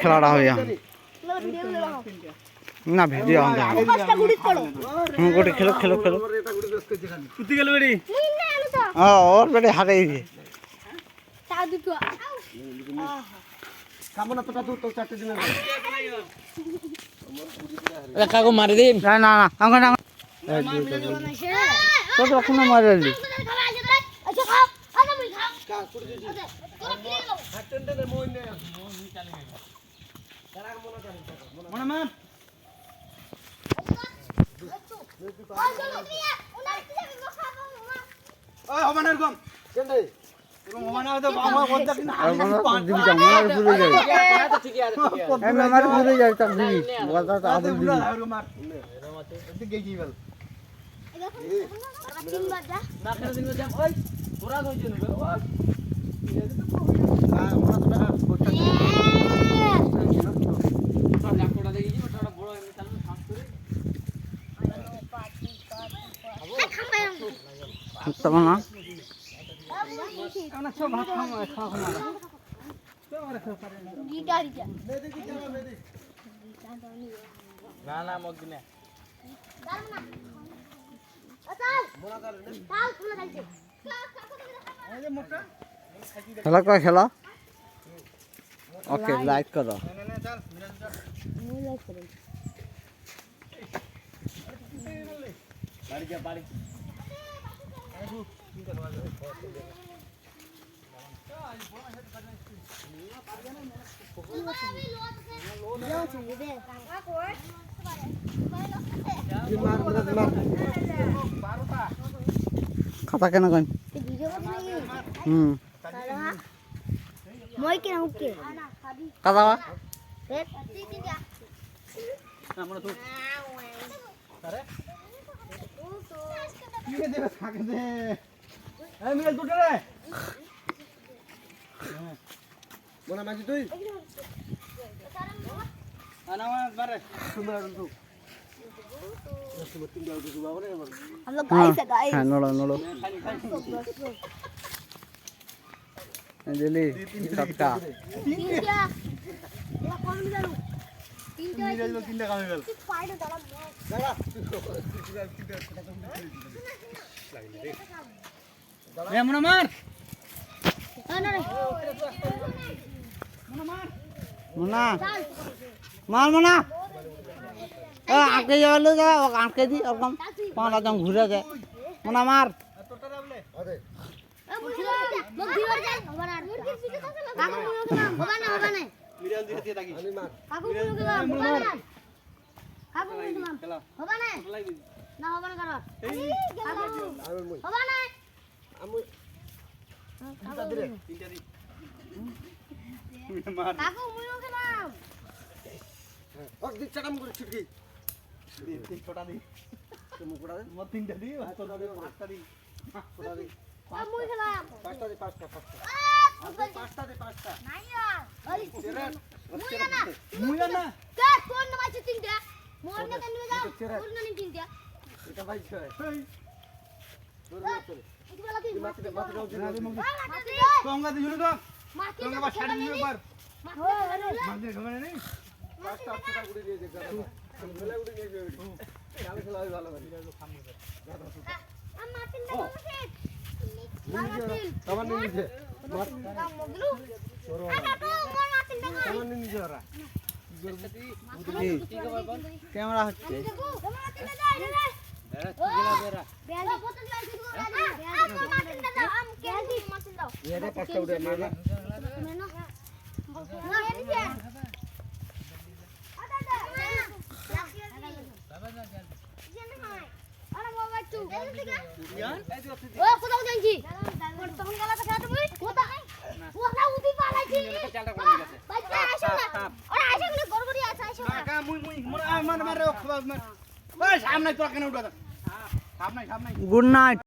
খেলাটা হয়ে না ভিডিও গোটে খেলো খেলো খেলো ওর বেড়ে হারে কাকু মারি দিন না না না তো এখনো মারি খেলা কয় খেলা ওকে লাইক করো খাতা কেন কইন মই কেন ওকে কাদা আমরা তো আরে কি দেবে থাকে দে এই মিল দুটো রে মোনা মাঝি তুই আনা বারে তোমরা তো हम लोग गाइस है गाइस हां नोड़ो नोड़ो दिल्ली सबका तीन क्या ये कौन मिलालू तीन क्या मिलालू तीन का मिलाल फाइट डाला दादा ए मुना मार ना रे मुना मार मुना मार मुना आके जाओ जा आके दी और कम पाला जम घुरे जाए मुना मार छोटा दी तुम कोड़ा दे मत तीन दी छोटा दे पांचटा दी छोटा दी अब मुई खेला पांचटा दे पांचटा नहीं यार अरे मुई ना का कौन ना माची तीन दे मोर ने कन जाओ कौन ना तीन दे এটা ভাই ছয় इस वाला की মাটি দে না দে মঙ্গি माटी তোমরা দিছুন তো माटी তোমরা বা ছাড়ি দিও একবার माटी মাঝে ঘমনে নেই পাঁচটা ছোটা গুড়ি দিয়ে দে খেলা গুড়ি নিয়ে যাবে খেলা খেলা ভালো হবে हम माटी ना তোমার নিচে मगलू आना तो मोर माटी ना তোমার নিচে ওরা कैमरा হচ্ছে माटी ना जाए रे बेरा बेरा बोतल लाई दे बेरा माटी ना जाओ हम कैंडी माटी दाओ ये रे पांचटा उड़े ले ले मैं ना ना ये क्या ओ কোথাও যাইছি তখন গলা কথা তুমি কোথায় কোথাও উদি পালাইছি বাচ্চা আসো না ওরা আসো না গড়গড়ি আছে আসো না কা মুই মোর আমার মারে খাবার মার ওই সামনে তোরা কেন উঠা সামনে गुड नाइट।